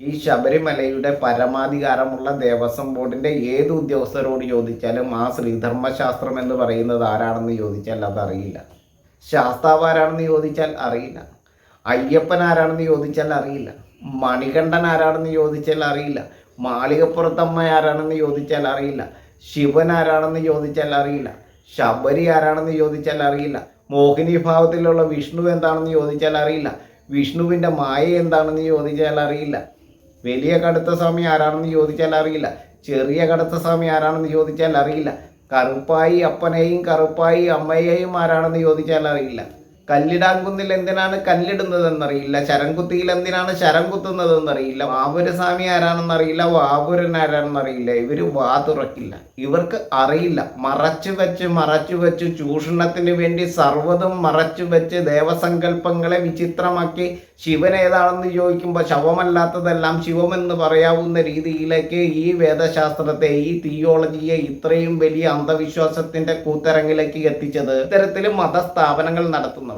ഈ ശബരിമലയുടെ പരമാധികാരമുള്ള ദേവസ്വം ബോർഡിൻ്റെ ഏത് ഉദ്യോഗസ്ഥരോട് ചോദിച്ചാലും ആ ശ്രീധർമ്മശാസ്ത്രം എന്ന് പറയുന്നത് ആരാണെന്ന് ചോദിച്ചാൽ അതറിയില്ല. ശാസ്താവ് ആരാണെന്ന് ചോദിച്ചാൽ അറിയില്ല. അയ്യപ്പൻ ആരാണെന്ന് ചോദിച്ചാൽ അറിയില്ല. മണികണ്ഠൻ ആരാണെന്ന് ചോദിച്ചാൽ അറിയില്ല. മാളികപ്പുറത്തമ്മ ആരാണെന്ന് ചോദിച്ചാൽ അറിയില്ല. ശിവൻ ആരാണെന്ന് ചോദിച്ചാൽ അറിയില്ല. ശബരി ആരാണെന്ന് ചോദിച്ചാൽ അറിയില്ല. മോഹിനി ഭാവത്തിലുള്ള വിഷ്ണു എന്താണെന്ന് ചോദിച്ചാൽ അറിയില്ല. വിഷ്ണുവിൻ്റെ മായ എന്താണെന്ന് ചോദിച്ചാൽ അറിയില്ല. വലിയ കടുത്ത സ്വാമി ആരാണെന്ന് ചോദിച്ചാൽ അറിയില്ല. ചെറിയ കടുത്ത സ്വാമി ആരാണെന്ന് ചോദിച്ചാൽ അറിയില്ല. കറുപ്പായി അപ്പനെയും കറുപ്പായി അമ്മയെയും ആരാണെന്ന് ചോദിച്ചാൽ അറിയില്ല. കല്ലിടാൻകുന്നിൽ എന്തിനാണ് കല്ലിടുന്നതെന്നറിയില്ല. ശരംകുത്തിയിൽ എന്തിനാണ് ശരം കുത്തുന്നതെന്നറിയില്ല. വാപുരസ്വാമി ആരാണെന്നറിയില്ല. വാപുരൻ ആരാണെന്നറിയില്ല. ഇവർ വാ തുറക്കില്ല. ഇവർക്ക് അറിയില്ല. മറച്ചു വെച്ച് ചൂഷണത്തിന് വേണ്ടി സർവ്വതും മറച്ചു വെച്ച് ദേവസങ്കല്പങ്ങളെ വിചിത്രമാക്കി ശിവൻ ഏതാണെന്ന് ചോദിക്കുമ്പോൾ ശവമല്ലാത്തതെല്ലാം ശിവമെന്ന് പറയാവുന്ന രീതിയിലേക്ക് ഈ വേദശാസ്ത്രത്തെ, ഈ തിയോളജിയെ ഇത്രയും വലിയ അന്ധവിശ്വാസത്തിന്റെ കൂത്തരങ്ങിലേക്ക് എത്തിച്ചത് ഇത്തരത്തിൽ മതസ്ഥാപനങ്ങൾ നടത്തുന്നവർ.